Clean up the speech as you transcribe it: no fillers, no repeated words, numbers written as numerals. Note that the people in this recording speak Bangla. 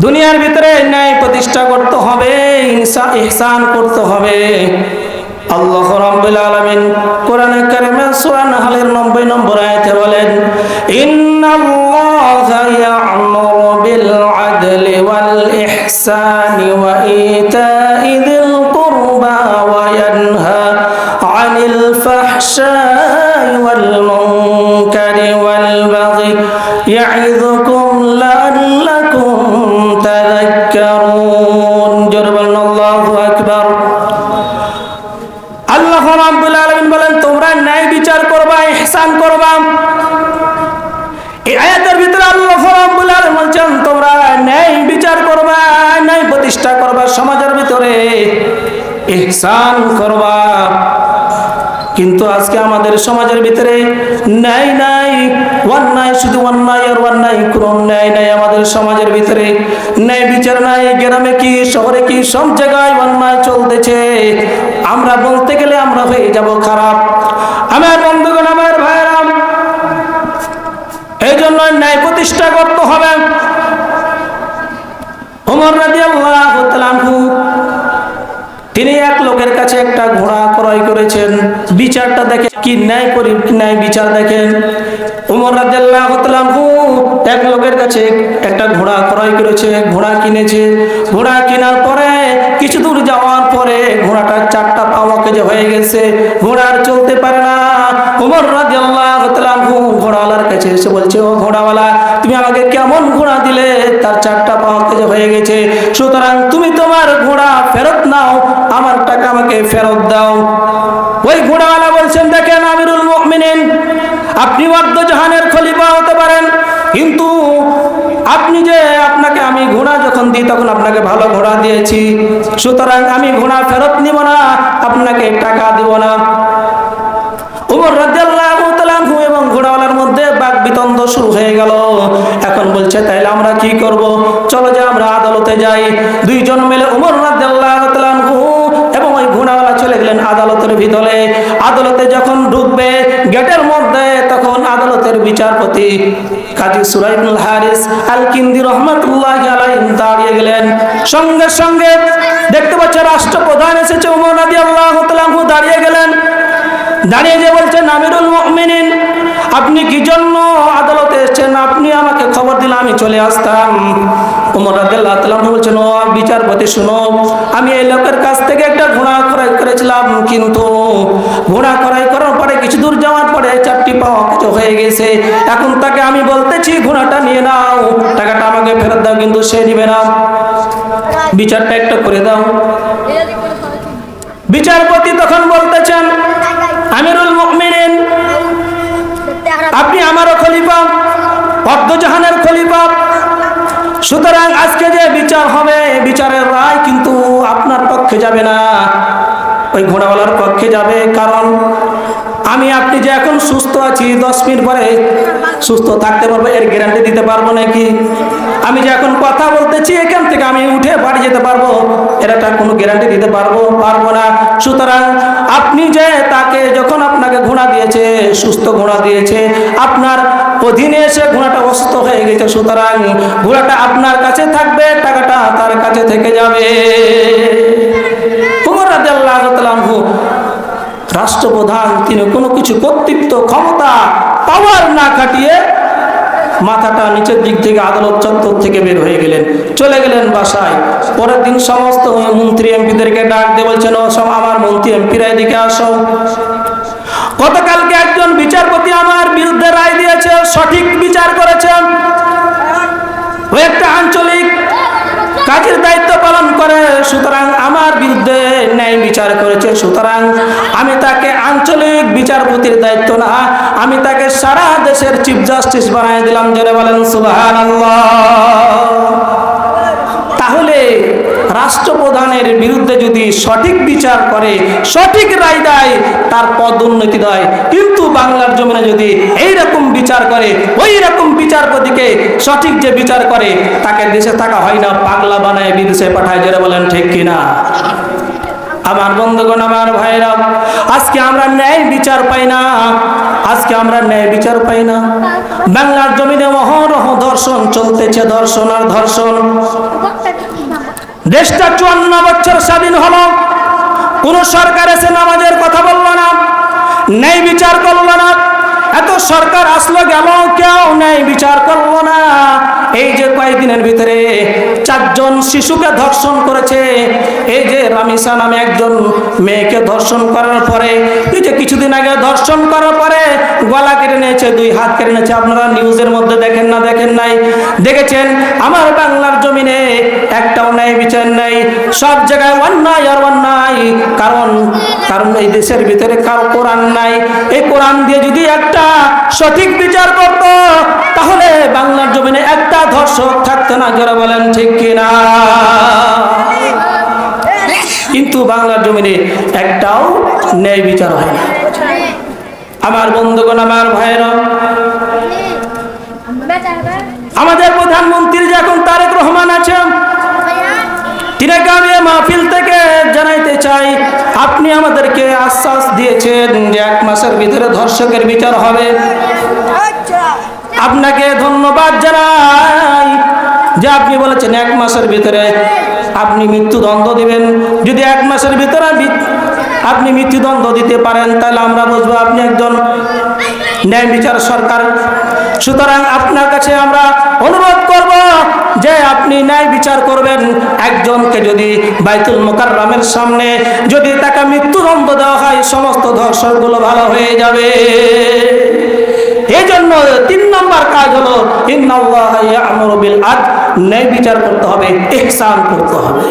দুনিয়ার ভিতরে ন্যায় প্রতিষ্ঠা করতে হবে, ইহসান করতে হবে। আল্লাহ রাব্বুল আলামিন কোরআনে কারিমে সূরা নাহলের 90 নম্বর আয়াতে বলেন, ইন্নাল্লাহা ইয়া'মুরু বিল আদলি ওয়াল ইহসানি ওয়া ইতা'i যিল কুরবা ওয়া ইয়ানহা আনিল ফাহশাই ওয়াল মুনকারি ওয়াল বাগি ইয়া'ইযুকুম লা'আল্লাকুম তাযাক্কারুন। জোরে বলেন আল্লাহু আকবার। আল্লাহ রাব্বুল আলামিন বলেন, তোমরা ন্যায় বিচার করবা, ইহসান করবা। এই আয়াতের ভিতরে আল্লাহ রাব্বুল আলামিন বলেন, তোমরা ন্যায় বিচার করবা, ন্যায় প্রতিষ্ঠা করবা, সমাজের ভিতরে ইহসান করবা। কিন্তু আজকে আমাদের সমাজের ভিতরে ন্যায় নাই, অন্যায়, শুধু অন্যায় আর অন্যায়, কোনো ন্যায় নাই। আমাদের সমাজের ভিতরে ন্যায় বিচার নাই। গ্রামে কি, শহরে কি, সব জায়গায় অন্যায় চলতেছে। আমরা বলতে গেলে আমরা হয়ে যাব খারাপ। আমার বন্ধুগণ, আমার ভাইরা, এই জন্য ন্যায় প্রতিষ্ঠা করতে হবে। ওমর রাদিয়াল্লাহু তাআলা আনহু তিনি এক লোকের কাছে একটা ঘোড়া ক্রয় করেছেন। বিচারটা দেখেন, কি ন্যায় বিচার দেখেন। ওমর রাদিয়াল্লাহু তাআলা আনহু এক লোকের কাছে একটা ঘোড়া ক্রয় করেছে, ঘোড়া কিনেছে। ঘোড়া কেনার পরে কিছু দূর যাওয়ার পরে ঘোড়াটার 4টা পা অকেজো হয়ে গেছে, ঘোড়া আর চলতে পারে না। ওমর রাদিয়াল্লাহু তাআলা আনহু ঘোড়াওয়ালার কাছে এসে বলছে, ও ঘোড়াওয়ালা, তুমি আমাকে কেমন ঘোড়া দিলে, তার 4টা পা অকেজো হয়ে গেছে, সুতরাং তুমি তোমার ঘোড়া ফেরত নাও, আমার টাকা আমাকে ফেরত দাও। ওই ঘোড়াওয়ালা বলছেন, দেখেন আমিরুল মুমিনিন, আপনি ওয়াদ্দজাহানের খলিফা হতে পারেন, কিন্তু আপনি যে, আপনাকে আমি ঘোড়া যখন দিই তখন আপনাকে ভালো ঘোড়া দিয়েছি, সুতরাং আমি ঘোড়া ফেরত নিব না, আপনাকে টাকা দিব না। ওমর রাদিয়াল্লাহু তাআলা আনহু এবং ঘোড়াওয়ালার মধ্যে বাকবিতন্ড শুরু হয়ে গেল। এখন বলছে, তাইলে আমরা কি করব? চলো যে আমরা আদালতে যাই। দুইজন মিলে ওমর রাদিয়াল্লাহু তাআলা আনহু এবং ওই ঘোড়াওয়ালা চলে গেলেন আদালতের ভিতরে। আদালতে যখন ঢুকবে গেটের মধ্যে, তখন আদালতের বিচারপতি কাজী সুরাইবুল হারিস আল কিন্দি রাহমাতুল্লাহি আলাইহি দাঁড়িয়ে গেলেন। সঙ্গে সঙ্গে দেখতে পাচ্ছে রাষ্ট্রপ্রধান এসেছে। ওমর রাদিয়াল্লাহু তাআলা আনহু দাঁড়িয়ে গেলেন। দাঁড়িয়ে যে বলছেন, আমিরুল মুমিনিন, আপনি কি জন্য আদালতে এসেছেন? আপনি আমাকে খবর দিলে আমি চলে আসতাম। ওমর রাদিয়াল্লাহু তাআলা বলছেন, ও বিচারপতি শুনো, আমি এই লোকের কাছ থেকে একটা ঘোড়া ক্রয় করেছিলাম, কিন্তু ঘোড়া ক্রয় করার পরে কিছু দূর যাওয়ার পরে 4টি পা অকেজো হয়ে গেছে। এখন তাকে আমি বলতেছি ঘোড়াটা নিয়ে নাও, টাকাটা আমাকে ফেরত দাও, কিন্তু সে নিবে না। বিচারটা একটা করে দাও। বিচারপতি তখন বলতেছেন, আমিরুল মুমিনিন, আপনি আমারও খলিফা, ওয়াদ্দজাহানের খলিফা, সুতরাং আজকে যে বিচার হবে, বিচারের রায় কিন্তু আপনার পক্ষে যাবে না, ওই ঘোড়াওয়ালার পক্ষে যাবে। কারণ আপনি যে এখন সুস্থ আছি, 10 মিনিট পরে সুস্থ থাকতে পারবো, এর গ্যারান্টি দিতে পারবো নাকি? আমি যে এখন কথা বলতেছি, এখান থেকে আমি উঠে বাড়ি যেতে পারবো, এর একটা কোনো গ্যারান্টি দিতে পারবো না। সুতরাং আপনি যে তাকে, যখন আপনাকে ঘোড়া দিয়েছে, সুস্থ ঘোড়া দিয়েছে, আপনার অধীনে এসে ঘোড়াটা অসুস্থ হয়ে গেছে, সুতরাং ঘোড়াটা আপনার কাছে থাকবে, টাকাটা তার কাছে থেকে যাবে। ওমর রাদিয়াল্লাহু তাআলা আনহু রাষ্ট্রপ্রধান, তিনি কোনো কিছু কর্তৃত্ব, ক্ষমতা, পাওয়ার না খাটিয়ে মাথাটা নিচের দিক থেকে আদালত চত্বর থেকে বের হয়ে গেলেন, চলে গেলেন বাসায়। পরের দিন সমস্ত মন্ত্রী এমপিদেরকে ডাক দিয়ে বলছেন, ও সব আমার মন্ত্রী এমপিরা এদিকে আসো। গতকালকে একজন বিচারপতি আমার বিরুদ্ধে রায় দিয়েছে, সঠিক বিচার করেছেন, ও একটা আঞ্চলিক কাজের দায়িত্ব পালন করে, সুতরাং আমার বিরুদ্ধে ন্যায় বিচার করেছে, সুতরাং আমি তাকে আঞ্চলিক বিচারপতির দায়িত্ব না, আমি তাকে সারা দেশের চিফ জাস্টিস বানিয়ে দিলাম। জোরে বলেন সুবহানাল্লাহ। তাহলে রাষ্ট্রপ্রধানের বিরুদ্ধে যদি সঠিক বিচার করে, সঠিক রায় দেয়, তার পদোন্নতি দেয়। কিন্তু বাংলার জমিনে যদি এইরকম বিচার করে, ওই রকম বিচারপতিকে সঠিক যে বিচার করে, তাকে দেশে থাকা হয় না, পাগলা বানায় বিদেশে পাঠায়। জোরে বলেন ঠিক কিনা? আমার বন্ধুগণ, আমার ভাইরা, আজকে আমরা ন্যায় বিচার পাই না, আজকে আমরা ন্যায় বিচার পাই না। বাংলার জমিনে অহরহ ধর্ষণ চলতেছে, ধর্ষণ আর ধর্ষণ। দেশটা 54 বছর স্বাধীন হলো, কোন সরকার এসে নামাজের কথা বললো না, ন্যায় বিচার করলো না। এত সরকার আসলো গেল, কেউ ন্যায় বিচার করলো না। এই যে কয়েকদিনের ভিতরে 4 জন শিশুকে ধর্ষণ করেছে, এই যে রামিসা নামে একজন মেয়েকে ধর্ষণ করার পরে, এই যে কিছুদিন আগে ধর্ষণ করার পরে গলা কেটে নিয়েছে, 2 হাত কেটে নিয়েছে। আপনারা নিউজের মধ্যে দেখেন না, দেখেন নাই? দেখেছেন? আমার বাংলার জমিনে একটাও ন্যায় বিচার নাই, সব জায়গায় অন্যায় আর অন্যায়। কারণ এই দেশের ভিতরে কারো কোরআন নাই। এই কোরআন দিয়ে যদি একটা সঠিক বিচার করত, তাহলে বাংলার জমিনে একটা ধর্ষক থাকতো না। যারা বলেন ঠিক কিনা? কিন্তু বাংলার জমিনে একটাও ন্যায় বিচার হয় না। আমার বন্ধুগণ, আমার ভাইরা, আমাদের প্রধানমন্ত্রী যখন তারেক রহমান আছেন, তিনাকে আমি মাহফিল থেকে জানাইতে চাই, আপনি আমাদেরকে আশ্বাস দিয়েছেন যে 1 মাসের ভিতরে ধর্ষকের বিচার হবে। আপনাকে ধন্যবাদ জানাই যে আপনি বলেছেন 1 মাসের ভিতরে আপনি মৃত্যুদণ্ড দিবেন। যদি 1 মাসের ভিতরে আপনি মৃত্যুদণ্ড দিতে পারেন, তাহলে আমরা বুঝবো আপনি একজন ন্যায় বিচার সরকার। সুতরাং আপনার কাছে আমরা অনুরোধ করব যে আপনি ন্যায় বিচার করবেন। একজনকে যদি বাইতুল মুকাররমের সামনে যদি তাকে মৃত্যুদণ্ড দেওয়া হয়, সমস্ত ধর্ষকগুলো ভালো হয়ে যাবে। এই জন্য 3 নম্বর কাজ হলো ইন্নাল্লাহা ইয়া'মুরু বিল আদল, ন্যায় বিচার করতে হবে, ইহসান করতে হবে।